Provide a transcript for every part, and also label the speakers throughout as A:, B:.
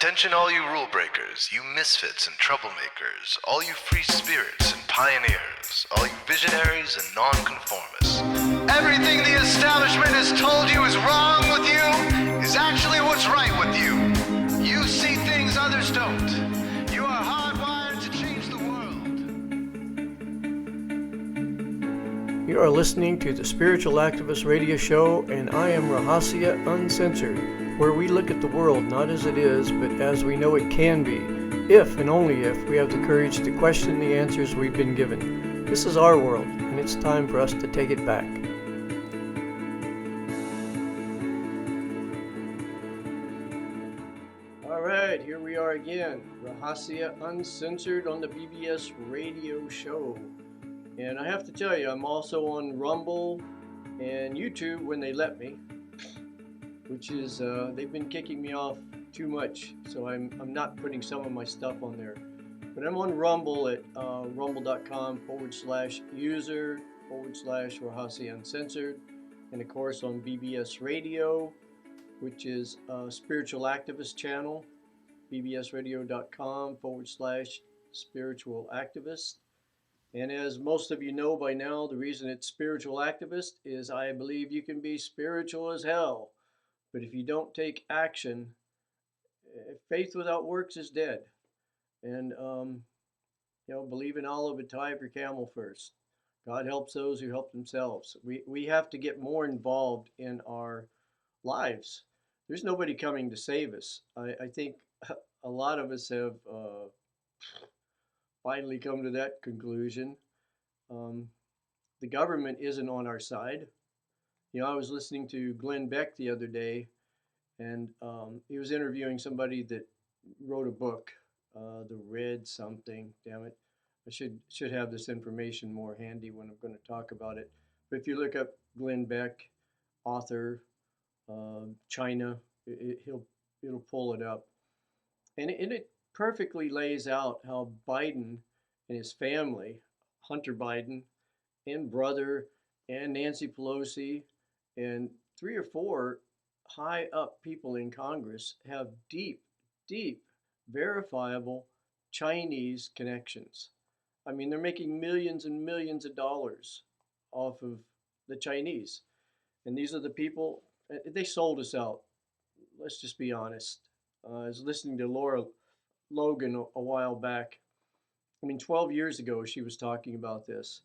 A: Attention all you rule breakers, you misfits and troublemakers, all you free spirits and pioneers, all you visionaries and nonconformists. Everything the establishment has told you is wrong with you is actually what's right with you. You see things others don't. You are hardwired to change the world.
B: You are listening to the Spiritual Activist Radio Show, and I am Rahasia Uncensored, where we look at the world not as it is, but as we know it can be, if and only if we have the courage to question the answers we've been given. This is our world, and it's time for us to take it back. All right, here we are again, Rahasia Uncensored on the BBS Radio Show. And I have to tell you, I'm also on Rumble and YouTube when they let me, which is, they've been kicking me off too much, so I'm not putting some of my stuff on there. But I'm on Rumble at rumble.com/user/Rahasia Uncensored, and of course on BBS Radio, which is a spiritual activist channel, bbsradio.com/spiritual activist. And as most of you know by now, the reason it's spiritual activist is I believe you can be spiritual as hell, but if you don't take action, faith without works is dead. And, believe in Allah, but tie up your camel first. God helps those who help themselves. We have to get more involved in our lives. There's nobody coming to save us. I think a lot of us have finally come to that conclusion. The government isn't on our side. You know, I was listening to Glenn Beck the other day, and he was interviewing somebody that wrote a book, The Red something, damn it. I should have this information more handy when I'm going to talk about it. But if you look up Glenn Beck, author, China, it'll pull it up. And it perfectly lays out how Biden and his family, Hunter Biden and brother and Nancy Pelosi and 3 or 4 high up people in Congress have deep, verifiable Chinese connections. I mean, they're making millions and millions of dollars off of the Chinese. And these are the people, they sold us out. Let's just be honest. I was listening to Laura Logan a while back. 12 years ago, she was talking about this.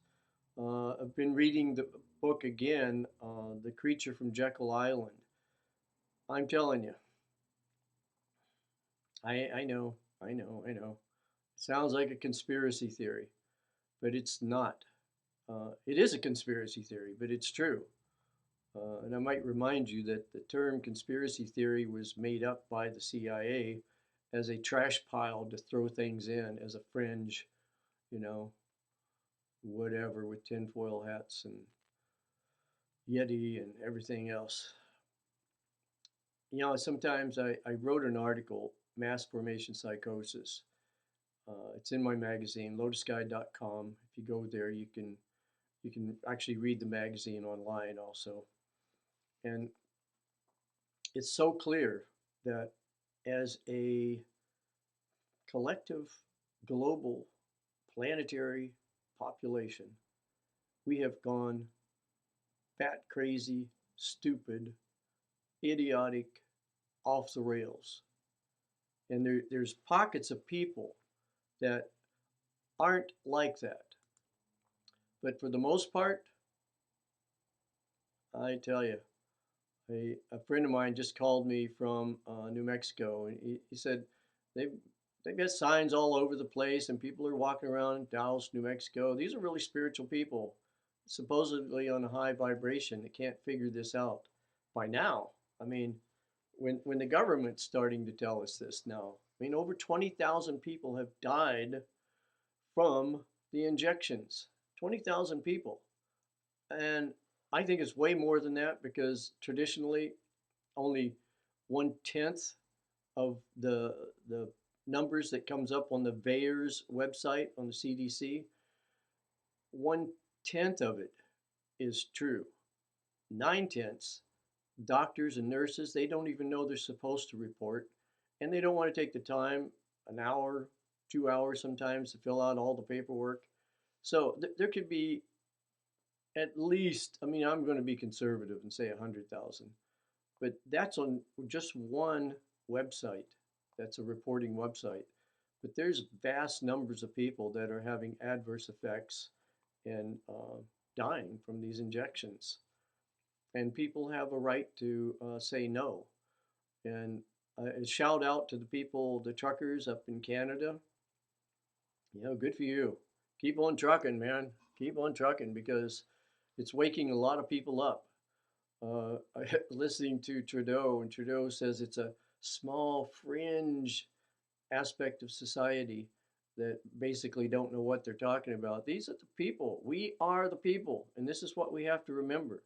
B: I've been reading the book again, The Creature from Jekyll Island. I'm telling you, I know. It sounds like a conspiracy theory, but it's not. It is a conspiracy theory, but it's true. And I might remind you that the term conspiracy theory was made up by the CIA as a trash pile to throw things in as a fringe, whatever, with tinfoil hats and Yeti and everything else. Sometimes I wrote an article, Mass Formation Psychosis. It's in my magazine, lotusguide.com. If you go there, you can actually read the magazine online also. And it's so clear that as a collective, global, planetary population, we have gone bat crazy, stupid, idiotic, off the rails. And there's pockets of people that aren't like that. But for the most part, I tell you, a friend of mine just called me from New Mexico, and he said they've got signs all over the place, and people are walking around in Dallas, New Mexico. These are really spiritual people, supposedly on a high vibration. They can't figure this out by now. When the government's starting to tell us this now, over 20,000 people have died from the injections. 20,000 people. And I think it's way more than that, because traditionally only 1/10 of the numbers that comes up on the VAERS website on the CDC, 1/10 of it is true. 9/10 doctors and nurses, they don't even know they're supposed to report. and they don't want to take the time, an hour, 2 hours sometimes, to fill out all the paperwork. So there could be at least, I mean, I'm going to be conservative and say 100,000, but that's on just one website. That's a reporting website. But there's vast numbers of people that are having adverse effects and dying from these injections. And people have a right to say no. And a shout out to the people, the truckers up in Canada. You know, good for you. Keep on trucking, man. Keep on trucking because it's waking a lot of people up. Listening to Trudeau, and Trudeau says it's a small fringe aspect of society that basically don't know what they're talking about. These are the people. We are the people, and this is what we have to remember.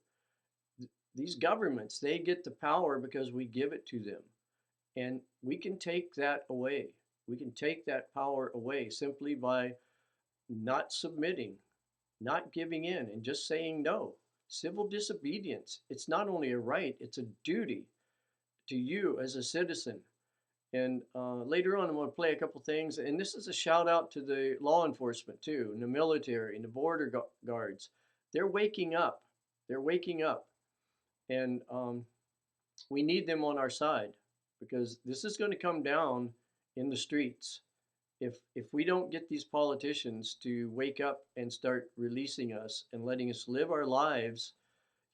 B: These governments, they get the power because we give it to them, and we can take that away. We can take that power away simply by not submitting, not giving in, and just saying no. Civil disobedience, it's not only a right, it's a duty to you as a citizen. And later on, I'm going to play a couple things. And this is a shout out to the law enforcement, too, and the military and the border guards. They're waking up. They're waking up. And we need them on our side because this is going to come down in the streets. If we don't get these politicians to wake up and start releasing us and letting us live our lives,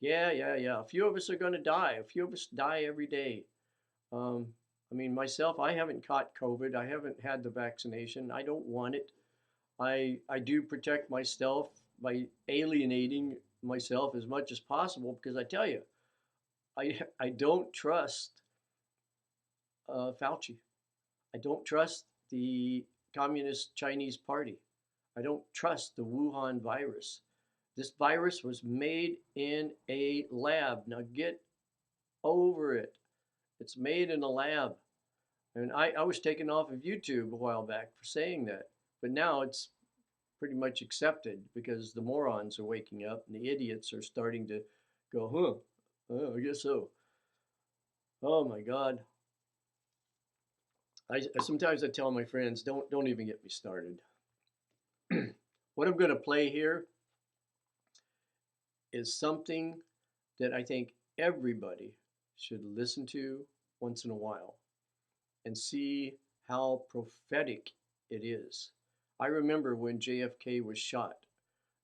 B: yeah. A few of us are going to die. A few of us die every day. I mean, myself, I haven't caught COVID. I haven't had the vaccination. I don't want it. I do protect myself by alienating myself as much as possible because I tell you, I don't trust Fauci. I don't trust the Communist Chinese Party. I don't trust the Wuhan virus. This virus was made in a lab. Now get over it. It's made in a lab. And I was taken off of YouTube a while back for saying that. But now it's pretty much accepted because the morons are waking up and the idiots are starting to go, I guess so. Oh my God. Sometimes I tell my friends, don't even get me started. What I'm going to play here is something that I think everybody should listen to once in a while and see how prophetic it is. I remember when JFK was shot.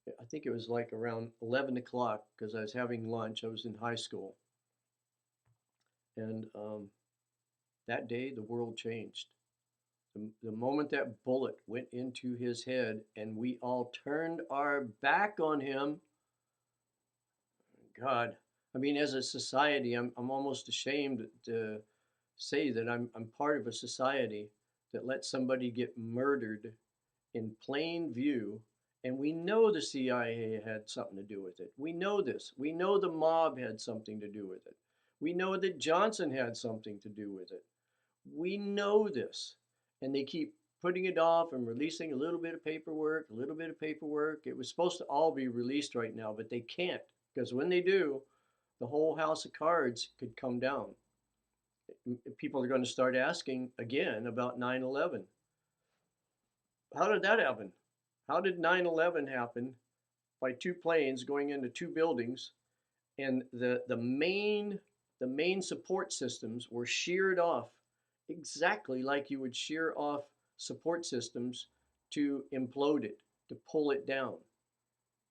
B: I think it was like around 11 o'clock because I was having lunch. I was in high school. And that day, the world changed. The moment that bullet went into his head and we all turned our back on him, God, I mean, as a society, I'm almost ashamed to say that I'm part of a society that lets somebody get murdered in plain view. And we know the CIA had something to do with it. We know this. We know the mob had something to do with it. We know that Johnson had something to do with it. We know this. And they keep putting it off and releasing a little bit of paperwork, a little bit of paperwork. It was supposed to all be released right now, but they can't. Because when they do, the whole house of cards could come down. People are going to start asking again about 9/11. How did that happen? How did 9/11 happen by two planes going into two buildings and the main support systems were sheared off exactly like you would shear off support systems to implode it, to pull it down.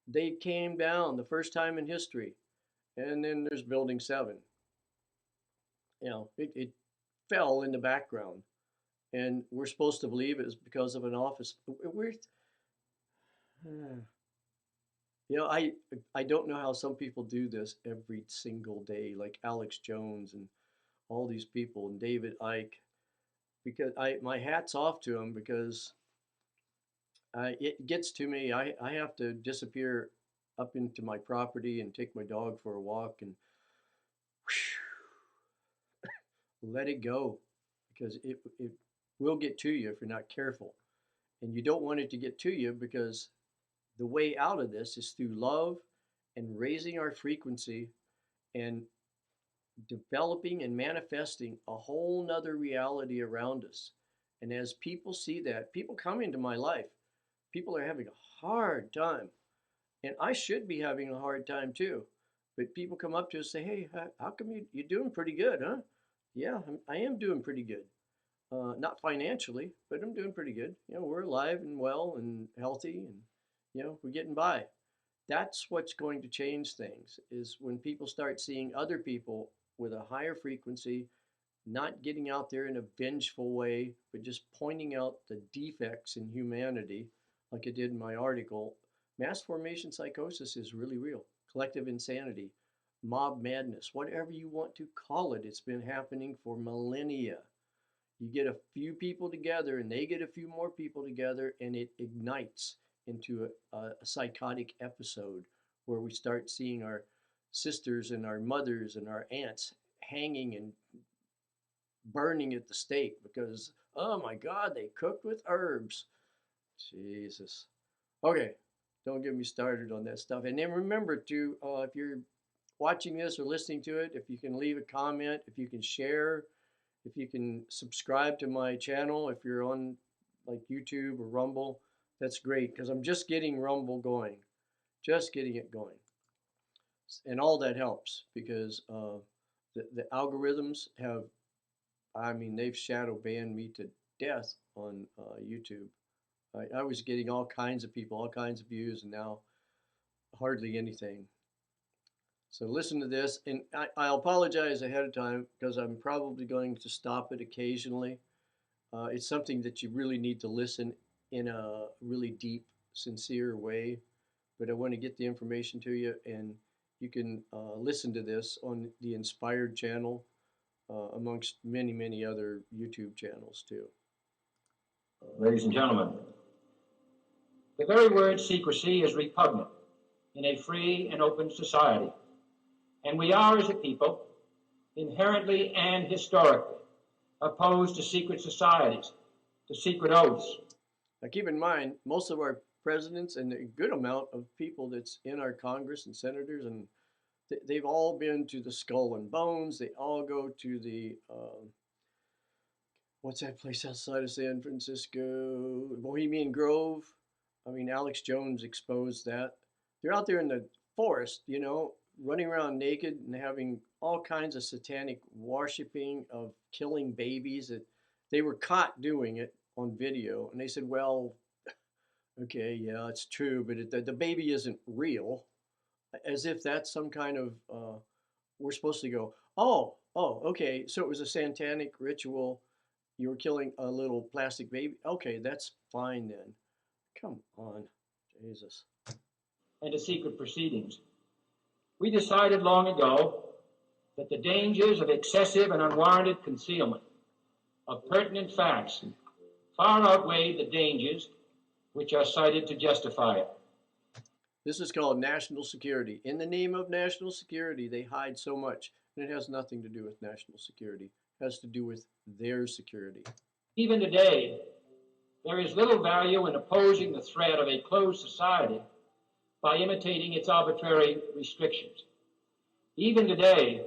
B: They came down the first time in history. And then there's Building 7. You know, it fell in the background. And we're supposed to believe it was because of an office. We're, you know, I don't know how some people do this every single day, like Alex Jones and all these people and David Icke, because my hat's off to them because it gets to me. I have to disappear up into my property and take my dog for a walk and let it go because it will get to you if you're not careful. And you don't want it to get to you because the way out of this is through love and raising our frequency and developing and manifesting a whole nother reality around us. And as people see that, people come into my life, people are having a hard time. And I should be having a hard time too. But people come up to us and say, hey, how come you're doing pretty good, huh? Yeah, I am doing pretty good. Not financially, but I'm doing pretty good. You know, we're alive and well and healthy, and you know, we're getting by. That's what's going to change things is when people start seeing other people with a higher frequency, not getting out there in a vengeful way, but just pointing out the defects in humanity, like I did in my article. Mass formation psychosis is really real. Collective insanity, mob madness, whatever you want to call it, it's been happening for millennia. You get a few people together and they get a few more people together, and it ignites into a psychotic episode where we start seeing our sisters and our mothers and our aunts hanging and burning at the stake because, oh my God, they cooked with herbs. Jesus. Okay, don't get me started on that stuff. And then remember to, if you're watching this or listening to it, if you can leave a comment, if you can share, if you can subscribe to my channel, if you're on like YouTube or Rumble, that's great because I'm just getting Rumble going, just getting it going. And all that helps because the algorithms have, I mean, they've shadow banned me to death on YouTube. I was getting all kinds of people, all kinds of views, and now hardly anything. So listen to this, and I apologize ahead of time because I'm probably going to stop it occasionally. It's something that you really need to listen in a really deep, sincere way, but I want to get the information to you, and you can listen to this on the Inspired channel, amongst many, many other YouTube channels too.
C: Ladies and gentlemen, the very word secrecy is repugnant in a free and open society. And we are, as a people, inherently and historically opposed to secret societies, to secret oaths.
B: Now keep in mind, most of our presidents and a good amount of people that's in our Congress and senators, and they've all been to the Skull and Bones. They all go to the, what's that place outside of San Francisco? Bohemian Grove. I mean, Alex Jones exposed that. They're out there in the forest, you know, running around naked and having all kinds of satanic worshiping of killing babies. That they were caught doing it on video, and they said, well, okay, yeah, it's true, but the baby isn't real, as if that's some kind of, we're supposed to go, oh, okay, so it was a satanic ritual. You were killing a little plastic baby. Okay, that's fine then. Come on, Jesus.
C: And to secret proceedings. We decided long ago that the dangers of excessive and unwarranted concealment of pertinent facts far outweigh the dangers which are cited to justify it.
B: This is called national security. In the name of national security, they hide so much, and it has nothing to do with national security. It has to do with their security.
C: Even today, there is little value in opposing the threat of a closed society by imitating its arbitrary restrictions. Even today,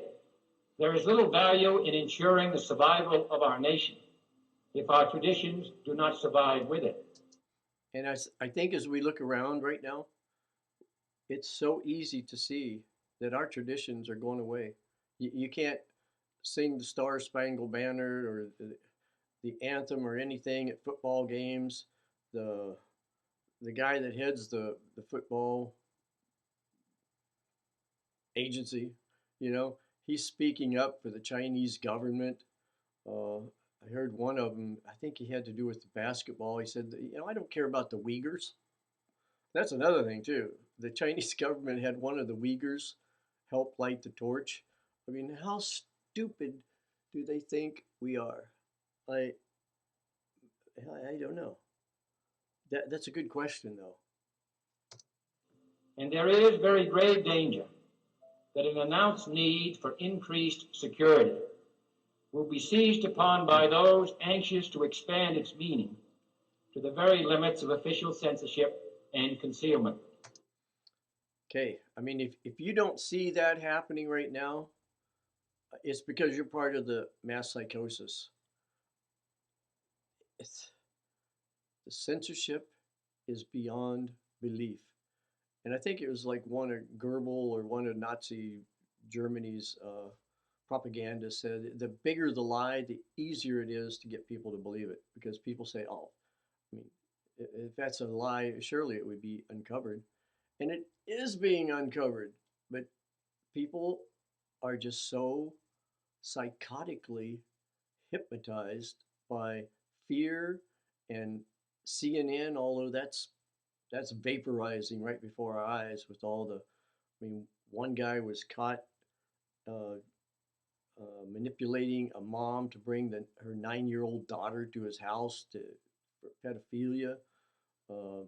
C: there is little value in ensuring the survival of our nation if our traditions do not survive with it.
B: And I think as we look around right now, it's so easy to see that our traditions are going away. You can't sing the Star Spangled Banner or the anthem or anything at football games. The guy that heads the football agency, you know, he's speaking up for the Chinese government. I heard one of them, I think he had to do with the basketball. He said, you know, I don't care about the Uyghurs. That's another thing too. The Chinese government had one of the Uyghurs help light the torch. I mean, how stupid do they think we are? I don't know. That's a good question, though.
C: And there is very grave danger that an announced need for increased security will be seized upon by those anxious to expand its meaning to the very limits of official censorship and concealment.
B: Okay, I mean, if you don't see that happening right now, It's because you're part of the mass psychosis. It's, the censorship is beyond belief. And I think it was like one of Goebbels or one of Nazi Germany's propaganda said the bigger the lie, the easier it is to get people to believe it because people say, oh, I mean, if that's a lie, surely it would be uncovered. And it is being uncovered, but people are just so psychotically hypnotized by fear and CNN, although that's vaporizing right before our eyes with all the. I mean, one guy was caught uh, manipulating a mom to bring her 9-year-old daughter to his house for pedophilia, uh,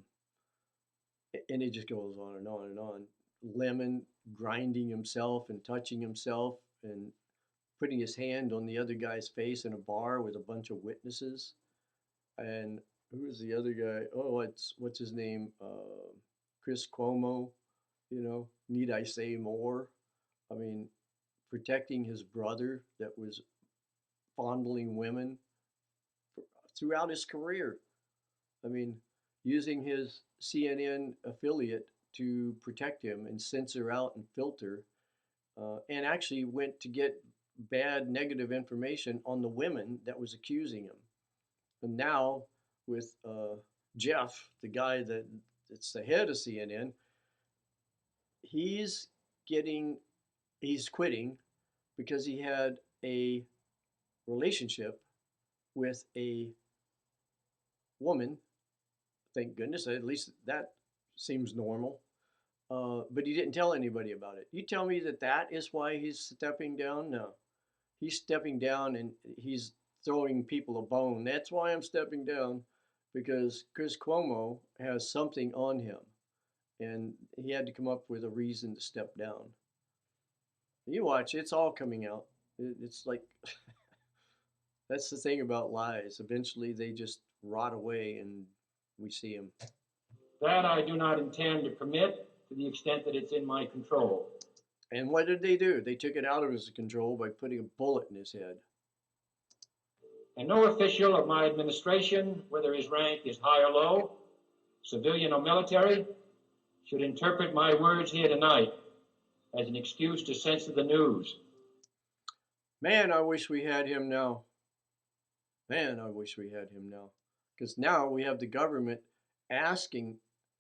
B: and it just goes on and on and on. Lemon grinding himself and touching himself and putting his hand on the other guy's face in a bar with a bunch of witnesses. And who was the other guy? Oh, what's his name? Chris Cuomo. Need I say more? I mean, protecting his brother that was fondling women throughout his career. I mean, using his CNN affiliate to protect him and censor out and filter, and actually went to get bad negative information on the women that was accusing him. And now with Jeff, the guy that's the head of CNN, he's getting he's quitting because he had a relationship with a woman. Thank goodness, at least that seems normal. But he didn't tell anybody about it. You tell me that is why he's stepping down? No, he's stepping down and he's throwing people a bone. That's why I'm stepping down, because Chris Cuomo has something on him, and he had to come up with a reason to step down. You watch, it's all coming out. It's like that's the thing about lies. Eventually, they just rot away, and we see them.
C: That I do not intend to permit to the extent that it's in my control.
B: And what did they do? They took it out of his control by putting a bullet in his head.
C: And no official of my administration, whether his rank is high or low, civilian or military, should interpret my words here tonight as an excuse to censor the news.
B: Man, I wish we had him now. Man, I wish we had him now. Because now we have the government asking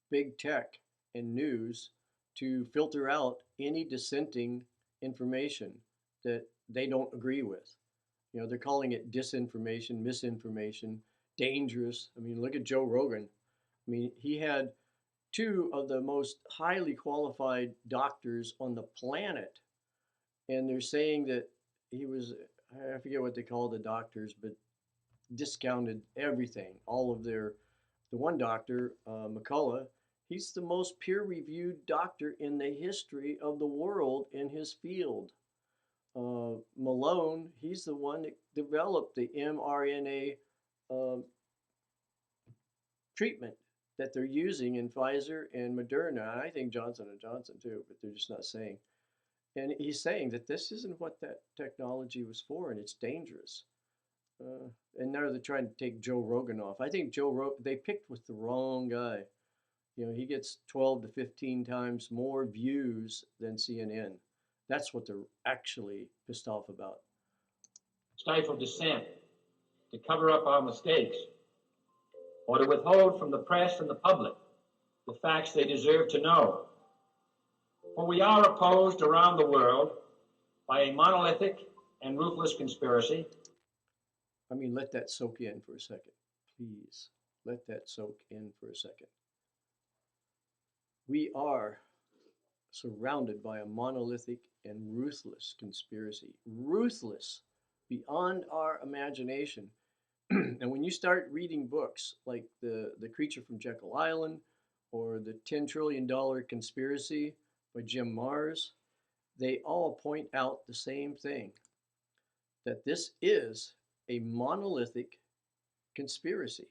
B: big tech and news to filter out any dissenting information that they don't agree with. They're calling it disinformation, misinformation, dangerous. I mean, look at Joe Rogan. I mean, he had two of the most highly qualified doctors on the planet, and they're saying that he was, I forget what they call the doctors, but discounted everything. All of the one doctor, McCullough, he's the most peer-reviewed doctor in the history of the world in his field. Malone, he's the one that developed the mRNA treatment that they're using in Pfizer and Moderna, and I think Johnson & Johnson too, but they're just not saying. And he's saying that this isn't what that technology was for, and it's dangerous. And now they're trying to take Joe Rogan off. I think they picked with the wrong guy. He gets 12 to 15 times more views than CNN. That's what they're actually pissed off about.
C: Stifle dissent, to cover up our mistakes, or to withhold from the press and the public the facts they deserve to know. For we are opposed around the world by a monolithic and ruthless conspiracy.
B: I mean, let that soak in for a second. Please, let that soak in for a second. We are surrounded by a monolithic and ruthless conspiracy. Ruthless beyond our imagination. And when you start reading books like the Creature from Jekyll Island or the $10 trillion conspiracy by Jim Marrs, they all point out the same thing, that this is a monolithic conspiracy.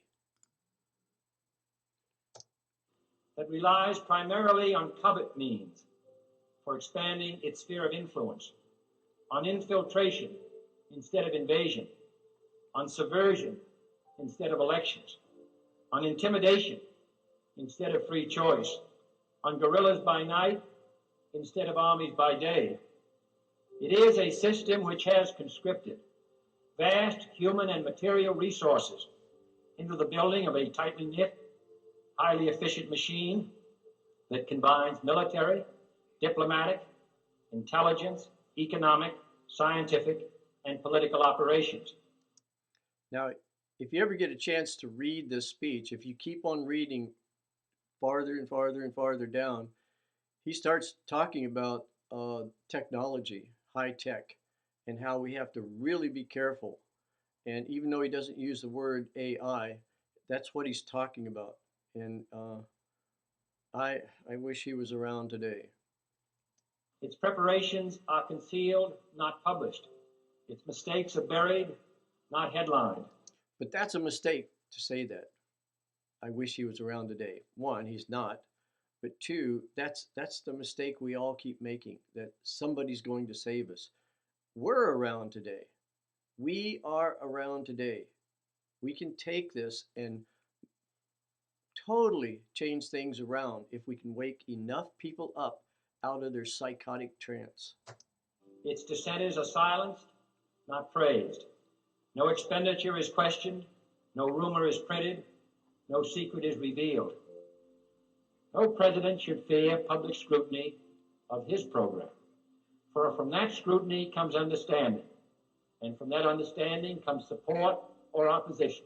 C: That relies primarily on covert means for expanding its sphere of influence, on infiltration instead of invasion, on subversion instead of elections, on intimidation instead of free choice, on guerrillas by night instead of armies by day. It is a system which has conscripted vast human and material resources into the building of a tightly knit, highly efficient machine that combines military, diplomatic, intelligence, economic, scientific, and political operations.
B: Now, if you ever get a chance to read this speech, if you keep on reading farther and farther and farther down, he starts talking about technology, high tech, and how we have to really be careful. And even though he doesn't use the word AI, that's what he's talking about. And I wish he was around today.
C: Its preparations are concealed, not published. Its mistakes are buried, not headlined.
B: But that's a mistake to say that. I wish he was around today. One, he's not. But two, that's the mistake we all keep making, that somebody's going to save us. We're around today. We are around today. We can take this and totally change things around if we can wake enough people up out of their psychotic trance.
C: Its dissenters are silenced, not praised. No expenditure is questioned, no rumor is printed, no secret is revealed. No president should fear public scrutiny of his program, for from that scrutiny comes understanding, and from that understanding comes support or opposition,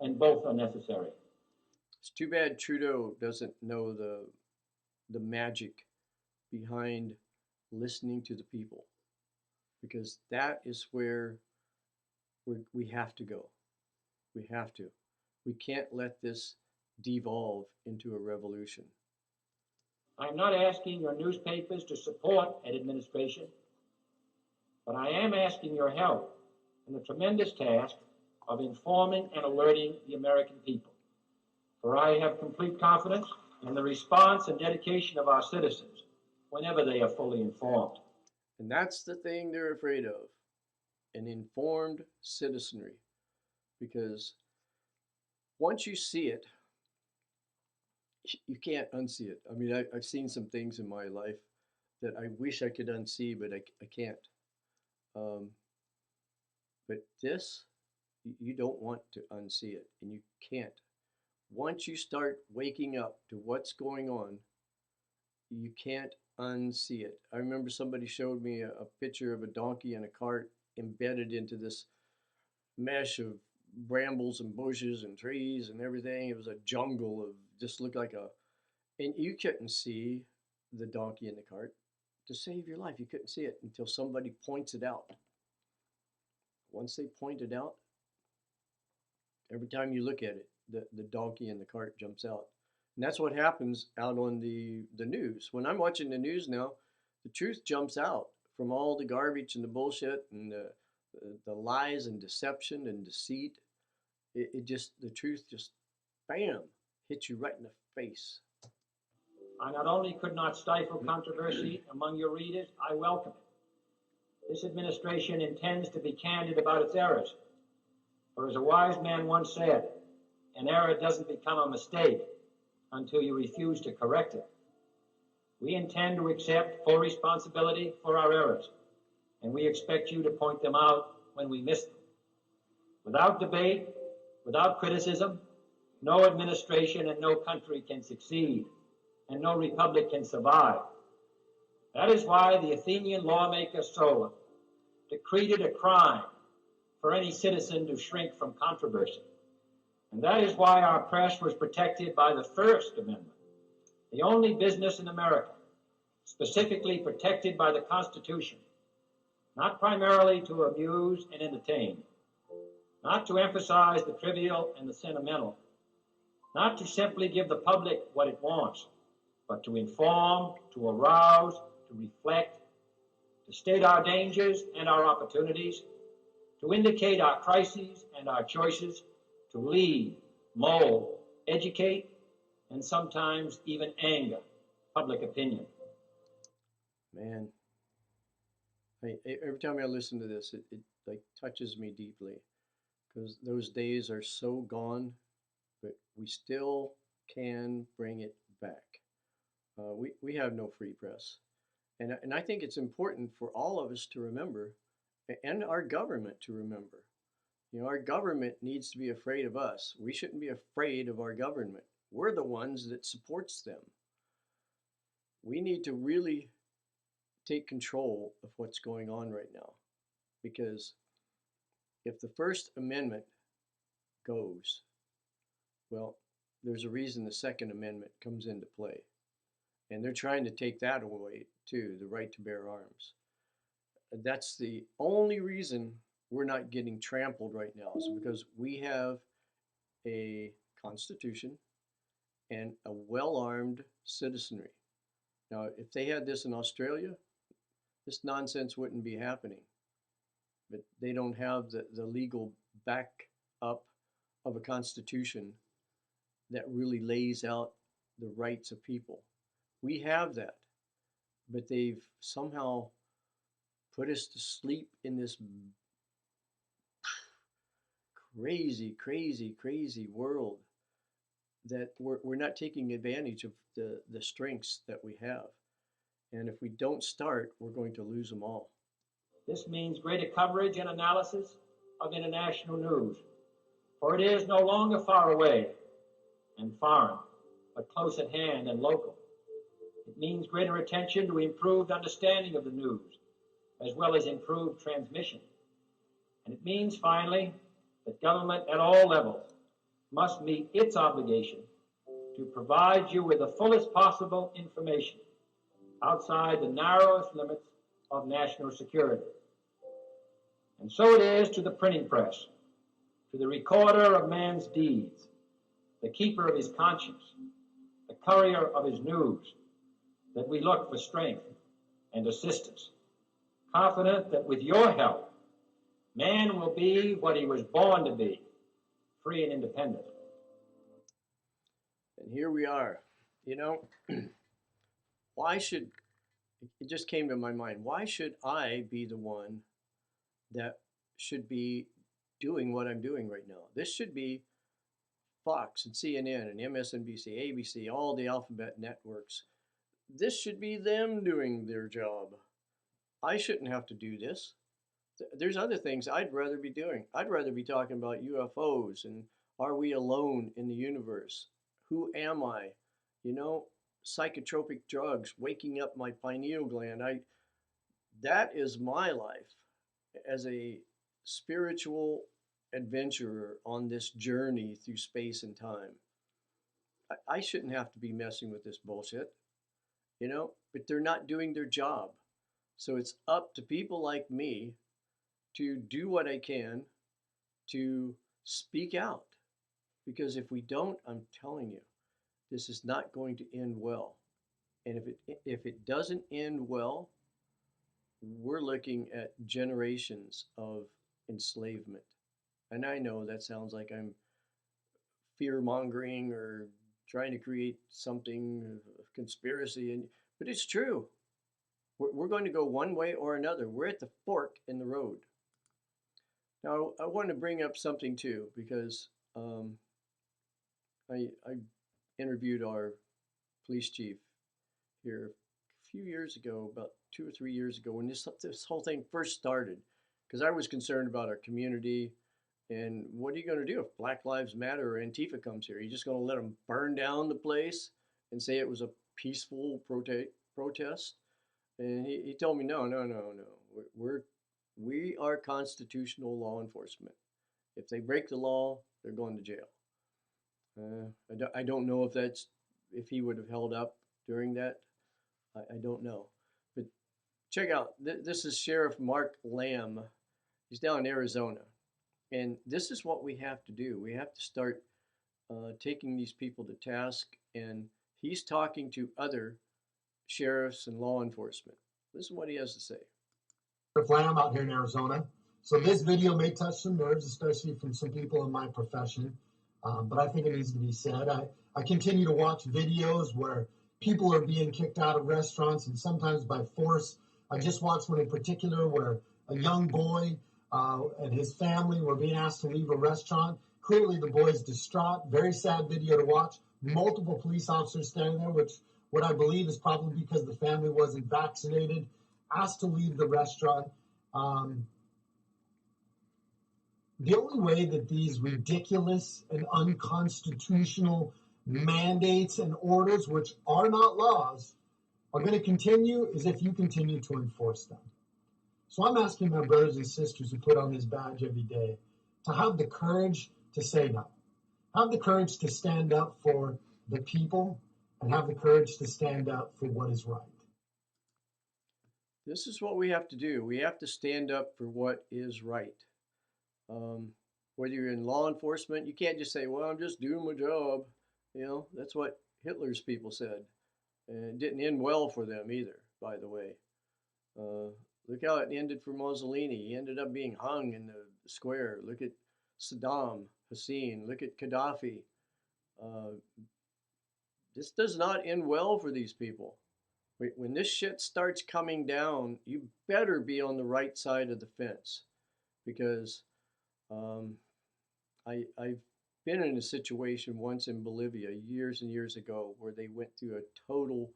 C: and both are necessary.
B: It's too bad Trudeau doesn't know the magic behind listening to the people, because that is where we have to go. We have to. We can't let this devolve into a revolution.
C: I'm not asking your newspapers to support an administration, but I am asking your help in the tremendous task of informing and alerting the American people. For I have complete confidence in the response and dedication of our citizens whenever they are fully informed.
B: And that's the thing they're afraid of, an informed citizenry. Because once you see it, you can't unsee it. I mean, I've seen some things in my life that I wish I could unsee, but I can't. But this, you don't want to unsee it, and you can't. Once you start waking up to what's going on, you can't unsee it. I remember somebody showed me a picture of a donkey and a cart embedded into this mesh of brambles and bushes and trees and everything. It was a jungle of just looked like a, and you couldn't see the donkey in the cart. To save your life, you couldn't see it until somebody points it out. Once they point it out, every time you look at it, the donkey in the cart jumps out. And that's what happens out on the news. When I'm watching the news now, the truth jumps out from all the garbage and the bullshit and the lies and deception and deceit. It just, the truth just, bam, hits you right in the face.
C: I not only could not stifle controversy among your readers, I welcome it. This administration intends to be candid about its errors. For as a wise man once said, an error doesn't become a mistake until you refuse to correct it. We intend to accept full responsibility for our errors, and we expect you to point them out when we miss them. Without debate, without criticism, no administration and no country can succeed, and no republic can survive. That is why the Athenian lawmaker Solon decreed it a crime for any citizen to shrink from controversy. And that is why our press was protected by the First Amendment, the only business in America specifically protected by the Constitution, not primarily to amuse and entertain, not to emphasize the trivial and the sentimental, not to simply give the public what it wants, but to inform, to arouse, to reflect, to state our dangers and our opportunities, to indicate our crises and our choices, to lead, mold, educate, and sometimes even anger public opinion.
B: Man, Every time I listen to this, it like touches me deeply because those days are so gone, but we still can bring it back. We have no free press. And I think it's important for all of us to remember, and our government to remember. You know, our government needs to be afraid of us. We shouldn't be afraid of our government. We're the ones that supports them. We need to really take control of what's going on right now. Because if the First Amendment goes, well, there's a reason the Second Amendment comes into play. And they're trying to take that away too, the right to bear arms. That's the only reason we're not getting trampled right now, is because we have a constitution and a well-armed citizenry. Now, if they had this in Australia, this nonsense wouldn't be happening. But they don't have the legal backup of a constitution that really lays out the rights of people. We have that, but they've somehow put us to sleep in this crazy world that we're not taking advantage of the strengths that we have. And if we don't start, we're going to lose them all.
C: This means greater coverage and analysis of international news, for it is no longer far away and foreign, but close at hand and local. It means greater attention to improved understanding of the news, as well as improved transmission. And it means, finally, that government at all levels must meet its obligation to provide you with the fullest possible information outside the narrowest limits of national security. And so it is to the printing press, to the recorder of man's deeds, the keeper of his conscience, the courier of his news, that we look for strength and assistance, confident that with your help, man will be what he was born to be, free and independent.
B: And here we are. You know, why should, it just came to my mind, why should I be the one that should be doing what I'm doing right now? This should be Fox and CNN and MSNBC, ABC, all the alphabet networks. This should be them doing their job. I shouldn't have to do this. There's other things I'd rather be doing. I'd rather be talking about UFOs and are we alone in the universe? Who am I? You know, psychotropic drugs, waking up my pineal gland. That is my life as a spiritual adventurer on this journey through space and time. I shouldn't have to be messing with this bullshit, you know, but they're not doing their job. So it's up to people like me to do what I can to speak out. Because if we don't, I'm telling you, this is not going to end well. And if it doesn't end well, we're looking at generations of enslavement. And I know that sounds like I'm fear-mongering or trying to create something, a conspiracy, but it's true. We're going to go one way or another. We're at the fork in the road. Now, I want to bring up something too, because I interviewed our police chief here a few years ago, about 2 or 3 years ago, when this whole thing first started, because I was concerned about our community. And what are you going to do if Black Lives Matter or Antifa comes here? Are you just going to let them burn down the place and say it was a peaceful protest? And he told me, no. We are constitutional law enforcement. If they break the law, they're going to jail. I don't know if he would have held up during that. I don't know. But check out, this is Sheriff Mark Lamb. He's down in Arizona. And this is what we have to do. We have to start taking these people to task. And he's talking to other sheriffs and law enforcement. Listen to what he has to say.
D: Sheriff Lamb out here in Arizona. So this video may touch some nerves, especially from some people in my profession. But I think it needs to be said. I continue to watch videos where people are being kicked out of restaurants and sometimes by force I just watched one in particular where a young boy and his family were being asked to leave a restaurant. Clearly, the boy is distraught. Very sad video to watch. Multiple police officers standing there, which what I believe is probably because the family wasn't vaccinated, asked to leave the restaurant. The only way that these ridiculous and unconstitutional mandates and orders, which are not laws, are going to continue is if you continue to enforce them. So I'm asking my brothers and sisters who put on this badge every day to have the courage to say no. Have the courage to stand up for the people and have the courage to stand up for what is right.
B: This is what we have to do. We have to stand up for what is right. Whether you're in law enforcement, you can't just say, well, I'm just doing my job. You know, that's what Hitler's people said. And it didn't end well for them either, by the way. Look how it ended for Mussolini. He ended up being hung in the square. Look at Saddam Hussein. Look at Gaddafi. This does not end well for these people. When this shit starts coming down, you better be on the right side of the fence, because I've been in a situation once in Bolivia years and years ago where they went through a total.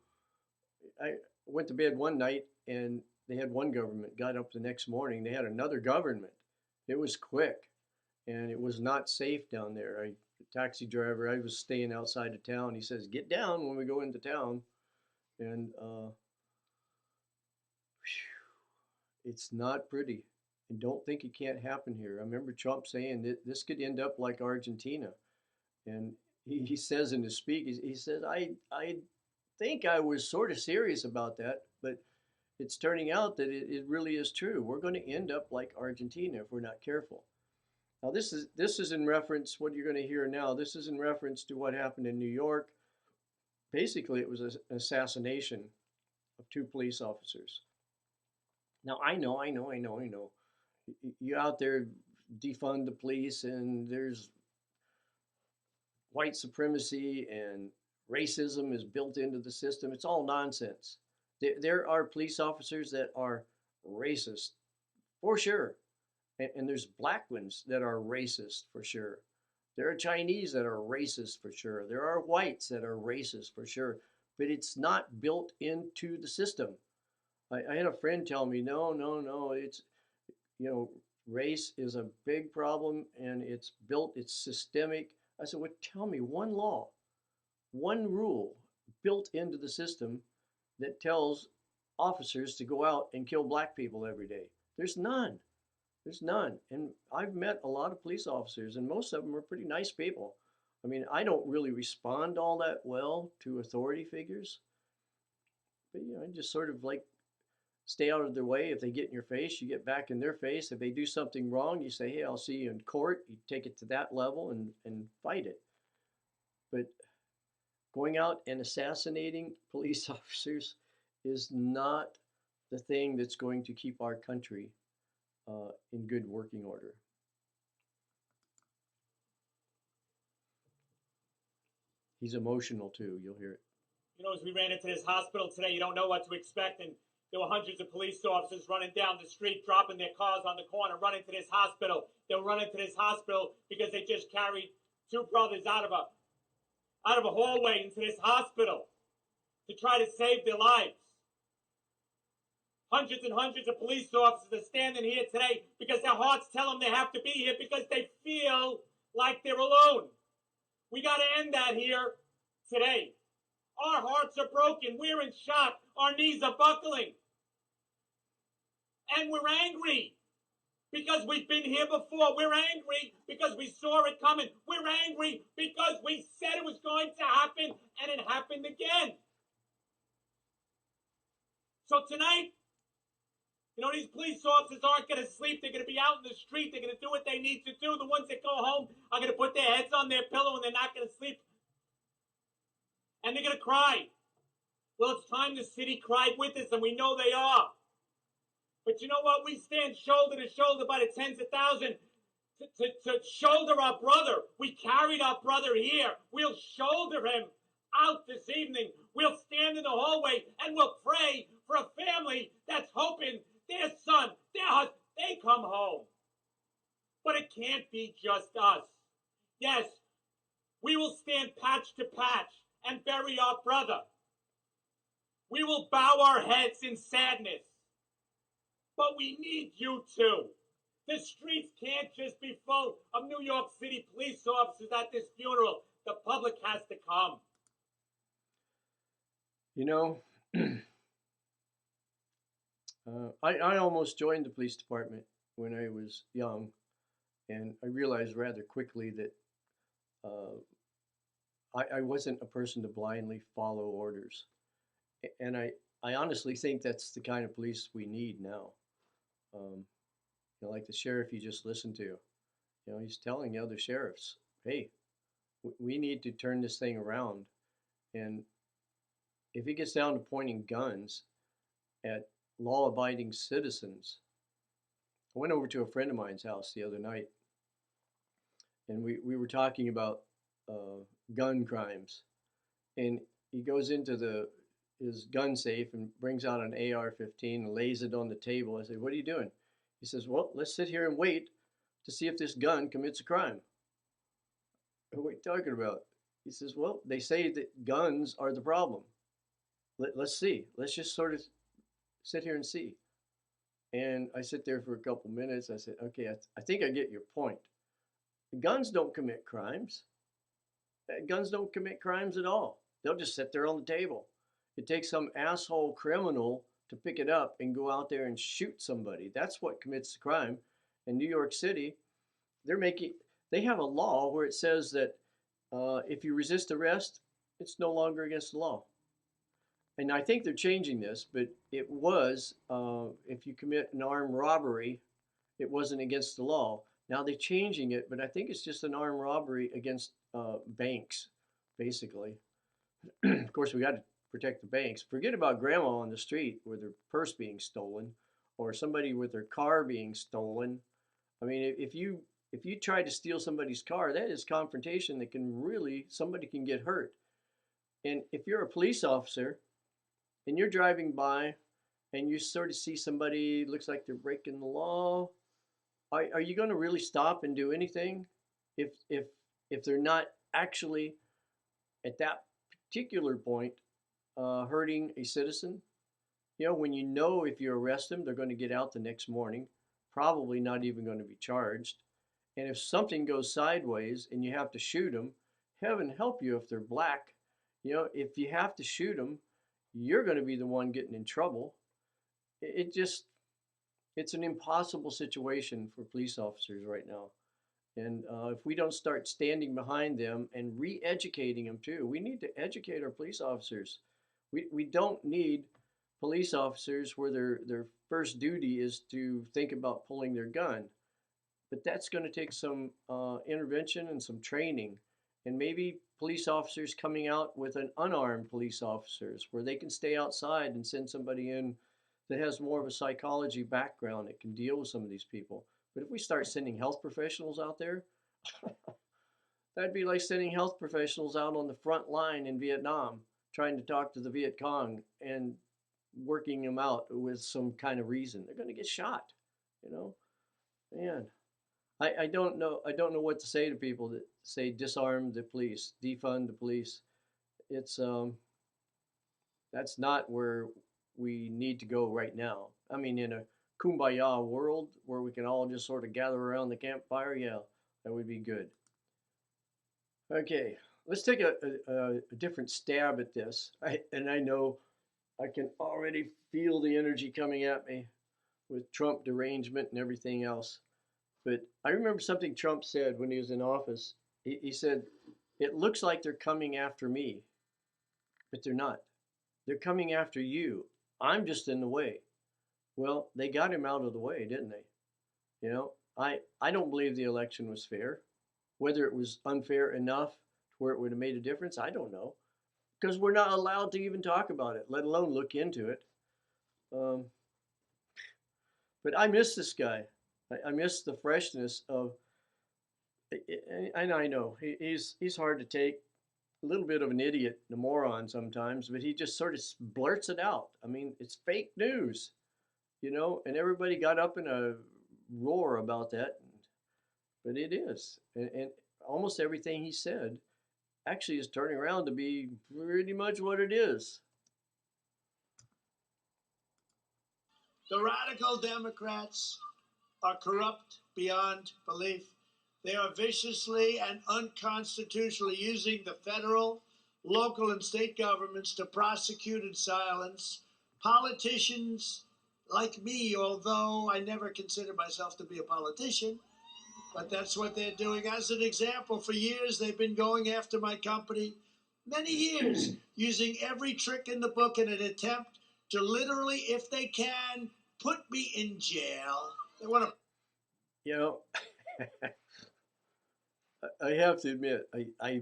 B: I went to bed one night and they had one government. Got up the next morning, they had another government. It was quick, and it was not safe down there. The taxi driver, I was staying outside of town. He says, "Get down when we go into town," and it's not pretty. And don't think it can't happen here. I remember Trump saying that this could end up like Argentina. And he says in his speech, he says, I think I was sort of serious about that, but it's turning out that it really is true. We're going to end up like Argentina if we're not careful. Now, this is in reference, what you're going to hear now, this is in reference to what happened in New York. Basically, it was an assassination of 2 police officers. Now, I know. You out there defund the police, and there's white supremacy and racism is built into the system. It's all nonsense. There are police officers that are racist, for sure. And there's black ones that are racist, for sure. There are Chinese that are racist, for sure. There are whites that are racist, for sure. But it's not built into the system. I had a friend tell me, no, it's, race is a big problem and it's built, it's systemic. I said, well, tell me one law, one rule built into the system that tells officers to go out and kill black people every day. There's none. And I've met a lot of police officers, and most of them are pretty nice people. I mean, I don't really respond all that well to authority figures, but I just sort of like stay out of their way. If they get in your face, you get back in their face. If they do something wrong, you say, hey, I'll see you in court. You take it to that level and fight it. But going out and assassinating police officers is not the thing that's going to keep our country in good working order. He's emotional too, you'll hear it.
E: As we ran into this hospital today, you don't know what to expect, and there were hundreds of police officers running down the street, dropping their cars on the corner, running to this hospital. They were running to this hospital because they just carried 2 brothers out of a hallway into this hospital to try to save their lives. Hundreds and hundreds of police officers are standing here today because their hearts tell them they have to be here because they feel like they're alone. We got to end that here today. Our hearts are broken. We're in shock. Our knees are buckling. And we're angry because we've been here before. We're angry because we saw it coming. We're angry because we said it was going to happen, and it happened again. So tonight, these police officers aren't going to sleep. They're going to be out in the street. They're going to do what they need to do. The ones that go home are going to put their heads on their pillow, and they're not going to sleep. And they're going to cry. Well, it's time the city cried with us, and we know they are. But you know what? We stand shoulder to shoulder by the tens of thousands to shoulder our brother. We carried our brother here. We'll shoulder him out this evening. We'll stand in the hallway and we'll pray for a family that's hoping their son, their husband, they come home. But it can't be just us. Yes, we will stand patch to patch and bury our brother. We will bow our heads in sadness. But we need you too. The streets can't just be full of New York City police officers at this funeral. The public has to come.
B: You know, I almost joined the police department when I was young, and I realized rather quickly that I wasn't a person to blindly follow orders. And I honestly think that's the kind of police we need now. Like the sheriff you just listened to, he's telling the other sheriffs, hey, we need to turn this thing around. And if it gets down to pointing guns at law-abiding citizens, I went over to a friend of mine's house the other night, and we were talking about gun crimes. And he goes into his gun safe and brings out an AR-15 and lays it on the table. I said, what are you doing? He says, well, let's sit here and wait to see if this gun commits a crime. What are you talking about? He says, well, they say that guns are the problem. Let's see. Let's just sort of sit here and see. And I sit there for a couple minutes. I said, okay, I think I get your point. Guns don't commit crimes. Guns don't commit crimes at all. They'll just sit there on the table. It takes some asshole criminal to pick it up and go out there and shoot somebody. That's what commits the crime. In New York City, they have a law where it says that if you resist arrest, it's no longer against the law. And I think they're changing this, but it was, if you commit an armed robbery, it wasn't against the law. Now they're changing it, but I think it's just an armed robbery against banks, basically. Of course, we got to protect the banks. Forget about grandma on the street with her purse being stolen, or somebody with their car being stolen. I mean, if you try to steal somebody's car, that is confrontation that somebody can get hurt. And if you're a police officer and you're driving by and you sort of see somebody looks like they're breaking the law, are you going to really stop and do anything if they're not actually at that particular point hurting a citizen? When if you arrest them, they're going to get out the next morning, probably not even going to be charged. And if something goes sideways and you have to shoot them, heaven help you if they're black. If you have to shoot them, you're going to be the one getting in trouble. It's an impossible situation for police officers right now. And if we don't start standing behind them and re-educating them too, we need to educate our police officers. We don't need police officers where their first duty is to think about pulling their gun. But that's going to take some intervention and some training. And maybe police officers coming out with an unarmed police officers where they can stay outside and send somebody in that has more of a psychology background that can deal with some of these people. But if we start sending health professionals out there, that'd be like sending health professionals out on the front line in Vietnam, trying to talk to the Viet Cong and working them out with some kind of reason. They're going to get shot, Man, I don't know what to say to people that say disarm the police, defund the police. It's that's not where we need to go right now. I mean, in a kumbaya world where we can all just sort of gather around the campfire, yeah, that would be good. Okay, let's take a different stab at this. I know I can already feel the energy coming at me with Trump derangement and everything else. But I remember something Trump said when he was in office. He said, it looks like they're coming after me, but they're not. They're coming after you. I'm just in the way. Well, they got him out of the way, didn't they? I don't believe the election was fair. Whether it was unfair enough to where it would have made a difference, I don't know. Because we're not allowed to even talk about it, let alone look into it. But I miss this guy. I miss the freshness of, and I know he's hard to take. a little bit of an idiot, a moron sometimes, but he just sort of blurts it out. I mean, it's fake news, and everybody got up in a roar about that, but it is. And almost everything he said actually is turning around to be pretty much what it is.
F: The radical Democrats are corrupt beyond belief. They are viciously and unconstitutionally using the federal, local, and state governments to prosecute and silence politicians like me, although I never consider myself to be a politician. But that's what they're doing. As an example, for years they've been going after my company, many years, using every trick in the book in an attempt to literally, if they can, put me in jail. They want to.
B: I have to admit, I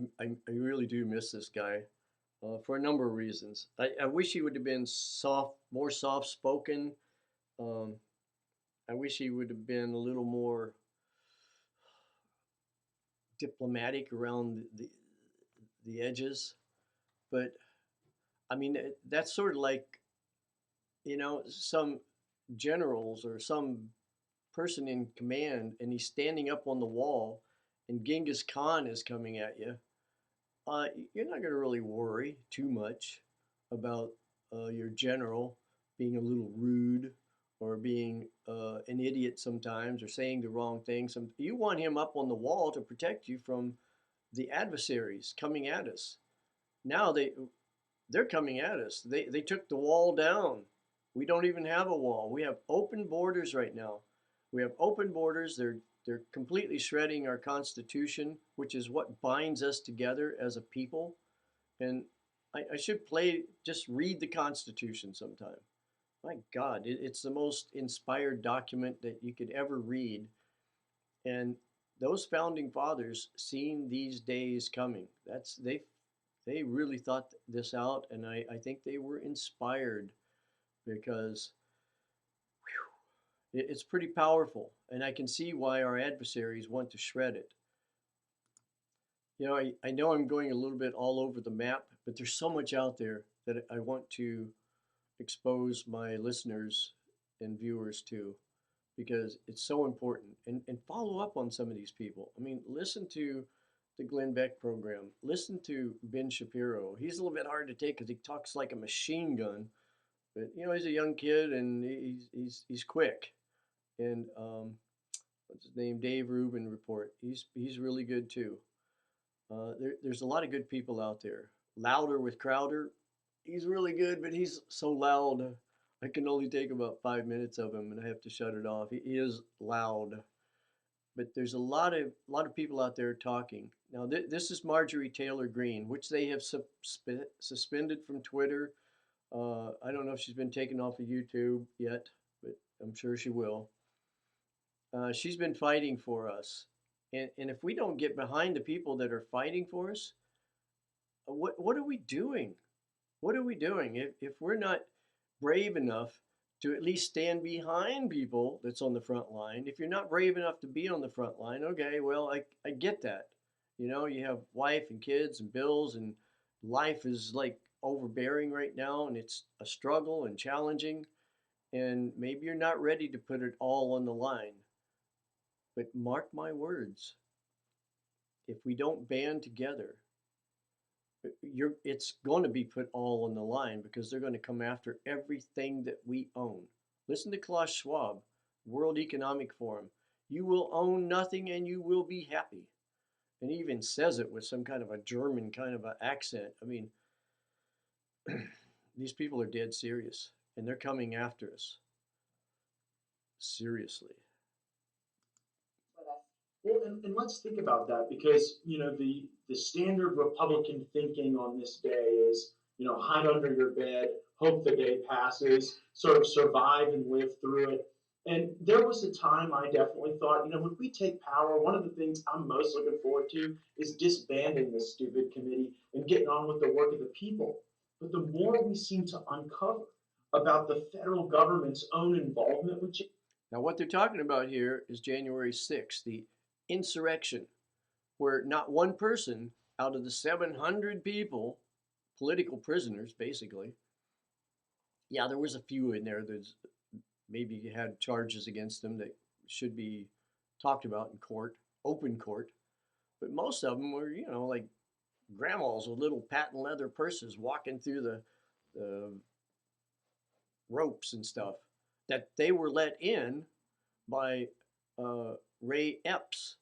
B: really do miss this guy for a number of reasons. I wish he would have been more soft spoken. I wish he would have been a little more diplomatic around the edges. But I mean, that's sort of like, some generals or some person in command, and he's standing up on the wall, and Genghis Khan is coming at you. You're not going to really worry too much about your general being a little rude or being an idiot sometimes or saying the wrong thing. You want him up on the wall to protect you from the adversaries coming at us. Now they're coming at us. They took the wall down. We don't even have a wall. We have open borders right now. We have open borders. They're completely shredding our Constitution, which is what binds us together as a people. And I should just read the Constitution sometime. My God, it's the most inspired document that you could ever read. And those founding fathers seen these days coming. They really thought this out, and I think they were inspired because it's pretty powerful, and I can see why our adversaries want to shred it. I know I'm going a little bit all over the map, but there's so much out there that I want to expose my listeners and viewers to, because it's so important. And follow up on some of these people. I mean, listen to the Glenn Beck program. Listen to Ben Shapiro. He's a little bit hard to take because he talks like a machine gun, but he's a young kid and he's quick. And what's his name? Dave Rubin report. He's really good too. There's a lot of good people out there. Louder with Crowder. He's really good, but he's so loud. I can only take about 5 minutes of him, and I have to shut it off. He is loud. But there's a lot of people out there talking. Now, this is Marjorie Taylor Greene, which they have suspended from Twitter. I don't know if she's been taken off of YouTube yet, but I'm sure she will. She's been fighting for us. And if we don't get behind the people that are fighting for us, what are we doing? What are we doing? If we're not brave enough to at least stand behind people that's on the front line, if you're not brave enough to be on the front line, okay, well, I get that. You have wife and kids and bills, and life is like overbearing right now, and it's a struggle and challenging, and maybe you're not ready to put it all on the line. But mark my words, if we don't band together, it's going to be put all on the line, because they're going to come after everything that we own. Listen to Klaus Schwab, World Economic Forum. You will own nothing and you will be happy. And he even says it with some kind of a German kind of an accent. I mean, these people are dead serious, and they're coming after us. Seriously.
G: Well, and let's think about that, because the standard Republican thinking on this day is hide under your bed, hope the day passes, sort of survive and live through it. And there was a time I definitely thought, when we take power, one of the things I'm most looking forward to is disbanding this stupid committee and getting on with the work of the people. But the more we seem to uncover about the federal government's own involvement with
B: Now, what they're talking about here is January 6th, the insurrection, where not one person out of the 700 people, political prisoners, basically. Yeah, there was a few in there that maybe had charges against them that should be talked about in court, open court. But most of them were, like grandmas with little patent leather purses walking through the ropes and stuff, that they were let in by Ray Epps.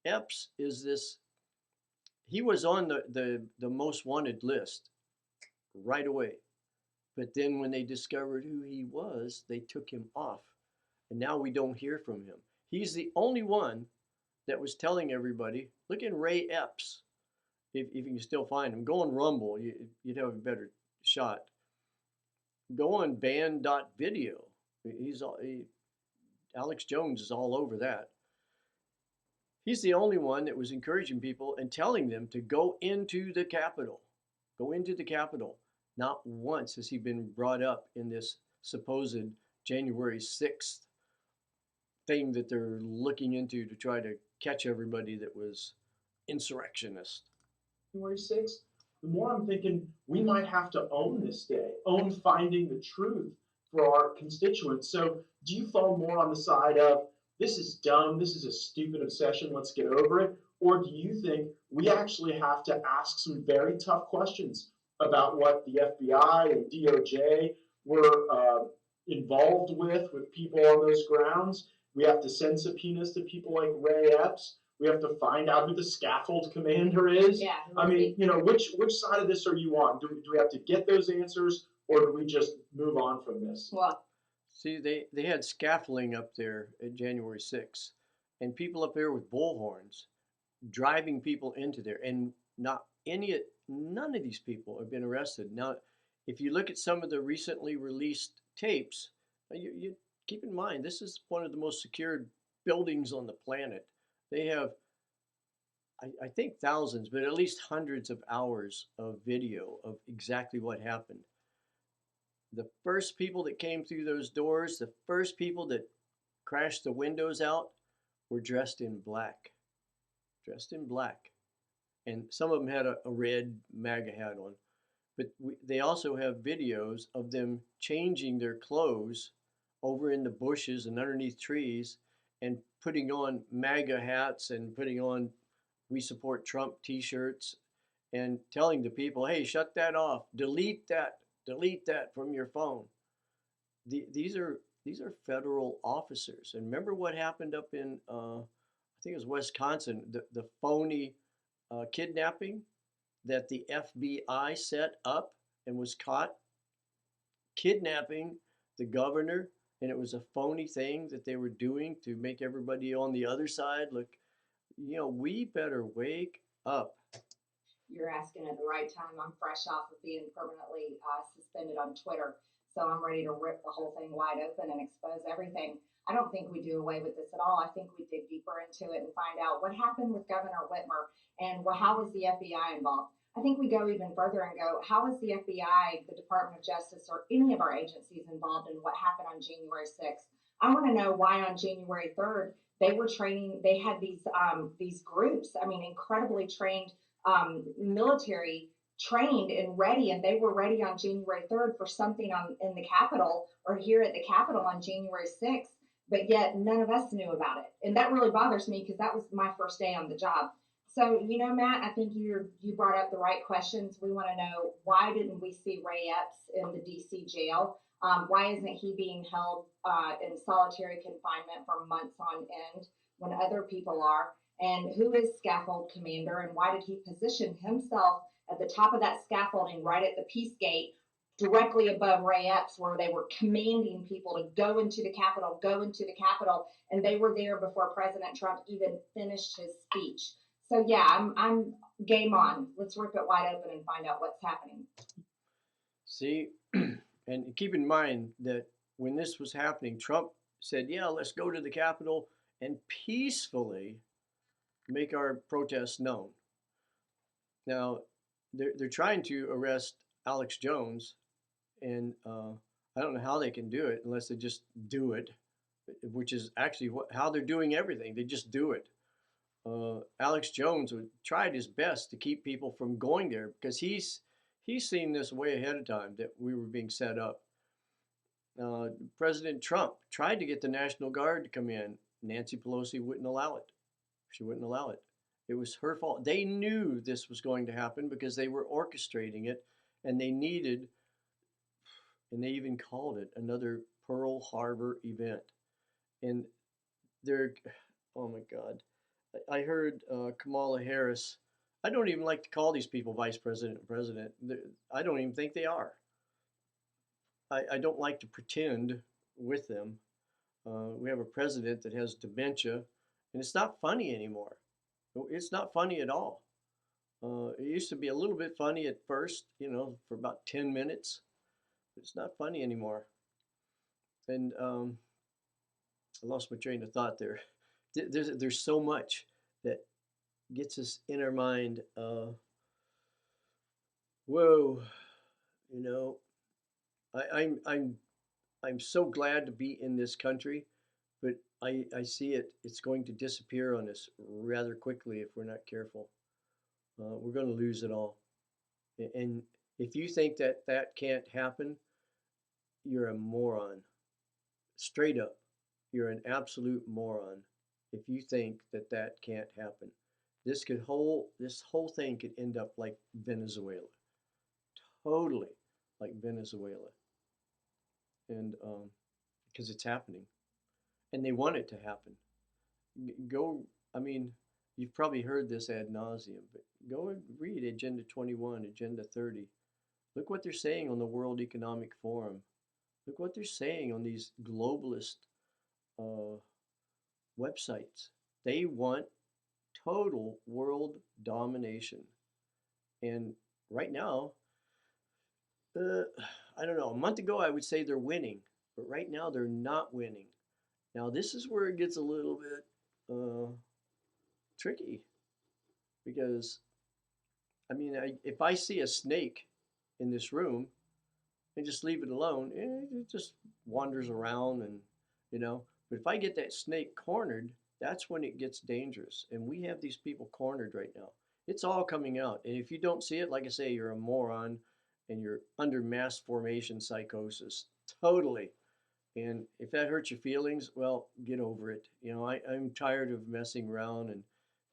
B: Epps is this, he was on the most wanted list right away. But then when they discovered who he was, they took him off. And now we don't hear from him. He's the only one that was telling everybody, look in Ray Epps, if you can still find him. Go on Rumble, you'd have a better shot. Go on band.video. Alex Jones is all over that. He's the only one that was encouraging people and telling them to go into the Capitol. Go into the Capitol. Not once has he been brought up in this supposed January 6th thing that they're looking into to try to catch everybody that was insurrectionist.
G: January 6th, the more I'm thinking we might have to own this day, own finding the truth for our constituents. So do you fall more on the side of this is dumb, this is a stupid obsession, let's get over it? Or do you think we actually have to ask some very tough questions about what the FBI and DOJ were involved with people on those grounds? We have to send subpoenas to people like Ray Epps. We have to find out who the scaffold commander is.
H: Yeah.
G: I mean, which side of this are you on? Do we have to get those answers, or do we just move on from this?
H: Well,
B: see, they had scaffolding up there at January 6th, and people up there with bullhorns driving people into there, and none of these people have been arrested. Now, if you look at some of the recently released tapes, you keep in mind, this is one of the most secured buildings on the planet. They have, I think, thousands, but at least hundreds of hours of video of exactly what happened. The first people that came through those doors, the first people that crashed the windows out, were dressed in black. Dressed in black. And some of them had a red MAGA hat on. But they also have videos of them changing their clothes over in the bushes and underneath trees and putting on MAGA hats and putting on "We Support Trump" t-shirts and telling the people, hey, shut that off, delete that from your phone. These are federal officers. And remember what happened up in, I think it was Wisconsin, the phony kidnapping that the FBI set up and was caught kidnapping the governor, and it was a phony thing that they were doing to make everybody on the other side look, we better wake up.
H: you're asking at the right time. I'm fresh off of being permanently suspended on Twitter, so I'm ready to rip the whole thing wide open and expose everything. I don't think we do away with this at all. I think we dig deeper into it and find out what happened with Governor Whitmer and how was the FBI involved. I think we go even further and go, how is the FBI, the Department of Justice, or any of our agencies involved in what happened on January 6th? I want to know why on January 3rd they were training. They had these groups. I mean, incredibly trained military, trained and ready, and they were ready on January 3rd for something in the Capitol or here at the Capitol on January 6th. But yet none of us knew about it, and that really bothers me because that was my first day on the job. So, Matt, I think you brought up the right questions. We want to know, why didn't we see Ray Epps in the D.C. jail? Why isn't he being held in solitary confinement for months on end when other people are? And who is Scaffold Commander, and why did he position himself at the top of that scaffolding right at the Peace Gate, directly above Ray Epps, where they were commanding people to go into the Capitol, and they were there before President Trump even finished his speech. So yeah, I'm game on. Let's rip it wide open and find out what's happening.
B: See, and keep in mind that when this was happening, Trump said, yeah, let's go to the Capitol and peacefully make our protests known. Now, they're trying to arrest Alex Jones, and I don't know how they can do it unless they just do it, which is actually how they're doing everything. They just do it. Alex Jones tried his best to keep people from going there because he's seen this way ahead of time that we were being set up. President Trump tried to get the National Guard to come in. Nancy Pelosi wouldn't allow it. She wouldn't allow it. It was her fault. They knew this was going to happen because they were orchestrating it, and they needed, and they even called it another Pearl Harbor event. And they're, oh my God. I heard Kamala Harris. I don't even like to call these people vice president and president. I don't even think they are. I don't like to pretend with them. We have a president that has dementia, and it's not funny anymore. It's not funny at all. It used to be a little bit funny at first, for about 10 minutes. But it's not funny anymore. And I lost my train of thought there. There's so much that gets us in our mind. Whoa, I'm so glad to be in this country, but I see it's going to disappear on us rather quickly if we're not careful. We're going to lose it all. And if you think that can't happen, you're a moron. Straight up, you're an absolute moron if you think that can't happen. This whole thing could end up like Venezuela. Totally like Venezuela. And because it's happening. And they want it to happen. You've probably heard this ad nauseum, but go and read Agenda 21, Agenda 30. Look what they're saying on the World Economic Forum. Look what they're saying on these globalist websites. They want total world domination. And right now, I don't know, a month ago I would say they're winning, but right now they're not winning. Now this is where it gets a little bit tricky, because if I see a snake in this room and just leave it alone, it just wanders around, and but if I get that snake cornered, that's when it gets dangerous. And we have these people cornered right now. It's all coming out. And if you don't see it, like I say, you're a moron and you're under mass formation psychosis. Totally. And if that hurts your feelings, well, get over it. I'm tired of messing around and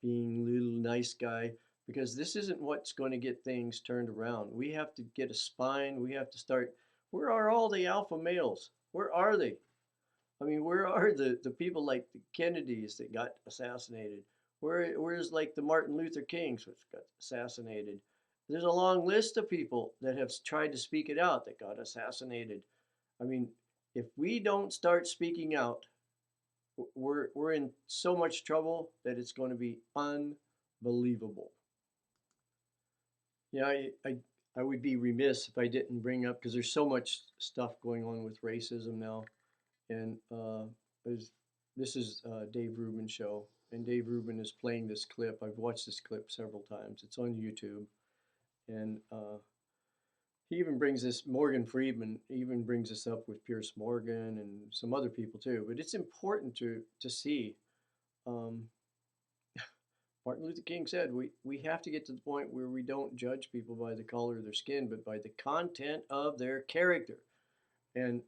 B: being a little nice guy, because this isn't what's going to get things turned around. We have to get a spine. We have to start. Where are all the alpha males? Where are they? Where are the people like the Kennedys that got assassinated? Where's like the Martin Luther Kings, which got assassinated? There's a long list of people that have tried to speak it out that got assassinated. If we don't start speaking out, we're in so much trouble that it's going to be unbelievable. I would be remiss if I didn't bring up, because there's so much stuff going on with racism now. And this is Dave Rubin's show, and Dave Rubin is playing this clip. I've watched this clip several times. It's on YouTube, and he even brings this, Morgan Freeman even brings this up with Pierce Morgan and some other people too. But it's important to see. Martin Luther King said we have to get to the point where we don't judge people by the color of their skin, but by the content of their character. And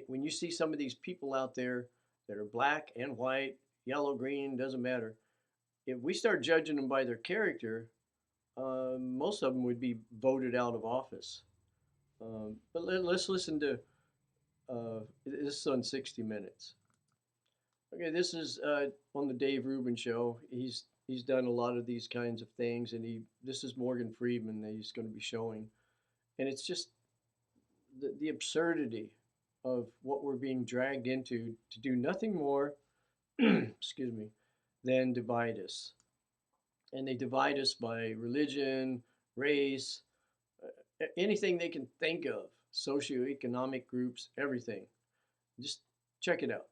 B: when you see some of these people out there that are black and white, yellow, green, doesn't matter, if we start judging them by their character, most of them would be voted out of office. But let's listen to, this is on 60 Minutes. Okay, this is on the Dave Rubin show. He's done a lot of these kinds of things, and this is Morgan Freeman that he's going to be showing. And it's just the absurdity of what we're being dragged into to do nothing more, excuse me, than divide us. And they divide us by religion, race, anything they can think of, socioeconomic groups, everything. Just check it out.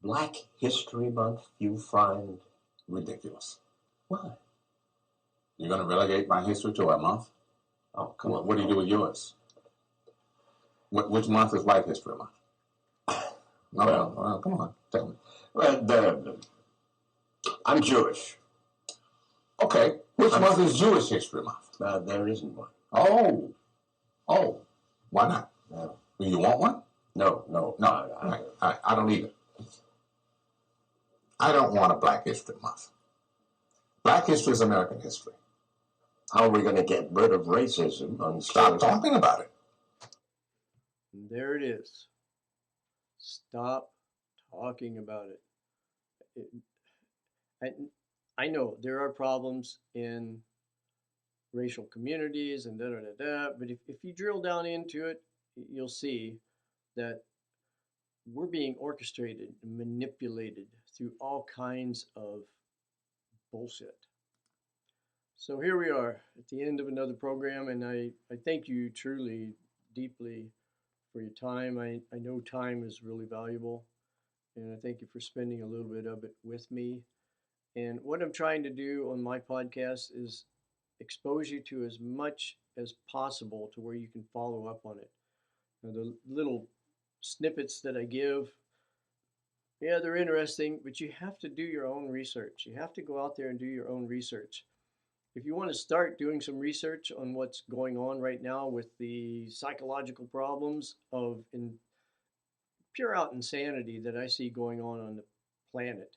I: Black History Month you find ridiculous. Why? You're going to relegate my history to a month? Oh, come on. What do you do with yours? Which month is White History Month? No, well, come on, tell me.
J: Well,
I: I'm Jewish. Okay. Which month is Jewish History Month?
J: There isn't one.
I: Oh. Why not?
J: No.
I: Do you want one?
J: No.
I: I don't either. I don't want a Black History Month. Black history is American history.
J: How are we going to get rid of racism?
I: Stop talking about it.
B: And there it is. Stop talking about it. I know there are problems in racial communities and but if you drill down into it, you'll see that we're being orchestrated and manipulated through all kinds of bullshit. So here we are at the end of another program, and I thank you truly, deeply for your time. I know time is really valuable, and I thank you for spending a little bit of it with me. And what I'm trying to do on my podcast is expose you to as much as possible to where you can follow up on it. Now, the little snippets that I give, yeah, they're interesting, but you have to do your own research. You have to go out there and do your own research. If you want to start doing some research on what's going on right now with the psychological problems of pure out insanity that I see going on the planet,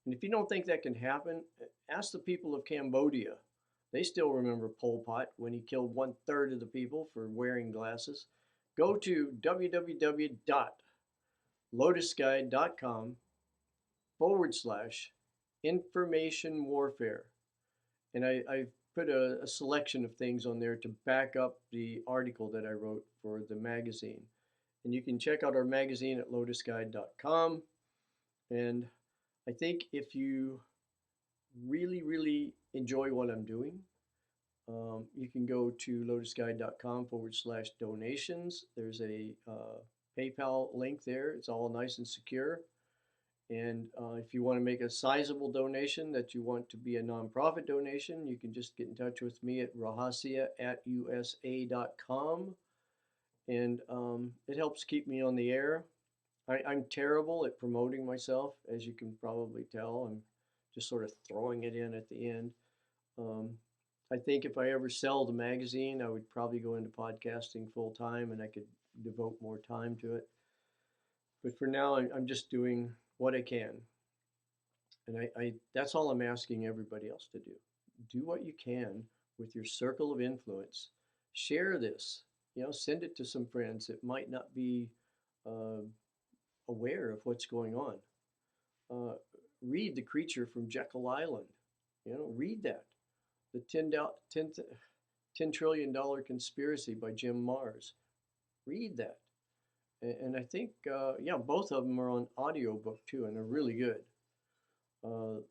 B: and if you don't think that can happen, ask the people of Cambodia. They still remember Pol Pot when he killed 1/3 of the people for wearing glasses. Go to www.lotusguide.com/information warfare. And I've put a selection of things on there to back up the article that I wrote for the magazine. And you can check out our magazine at lotusguide.com. And I think if you really, really enjoy what I'm doing, you can go to lotusguide.com/donations. There's a PayPal link there. It's all nice and secure. And if you want to make a sizable donation that you want to be a nonprofit donation, you can just get in touch with me at rahasia@usa.com. And it helps keep me on the air. I'm terrible at promoting myself, as you can probably tell. I'm just sort of throwing it in at the end. I think if I ever sell the magazine, I would probably go into podcasting full time and I could devote more time to it. But for now, I'm just doing what I can. And that's all I'm asking everybody else to do. Do what you can with your circle of influence. Share this. Send it to some friends that might not be aware of what's going on. Read The Creature from Jekyll Island. Read that. The $10 trillion conspiracy by Jim Marrs. Read that. And I think, both of them are on audiobook too, and they're really good. The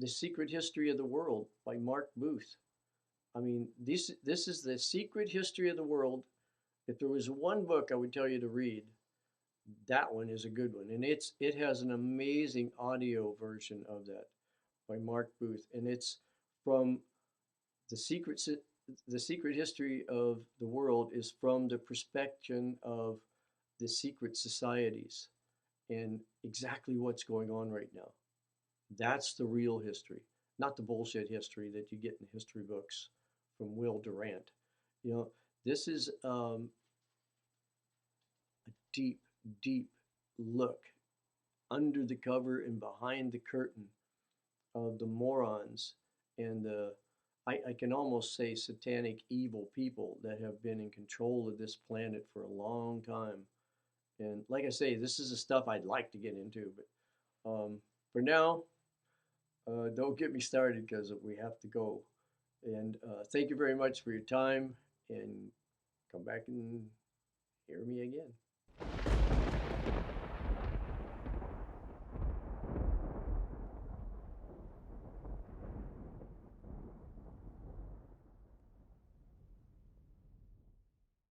B: Secret History of the World by Mark Booth. I mean, this is the secret history of the world. If there was one book I would tell you to read, that one is a good one. And it has an amazing audio version of that by Mark Booth. And it's from the secret history of the world is from the perspective of the secret societies and exactly what's going on right now. That's the real history, not the bullshit history that you get in history books from Will Durant. This is a deep, deep look under the cover and behind the curtain of the morons and I can almost say satanic evil people that have been in control of this planet for a long time. And like I say, this is the stuff I'd like to get into, but for now, don't get me started because we have to go. And thank you very much for your time, and come back and hear me again.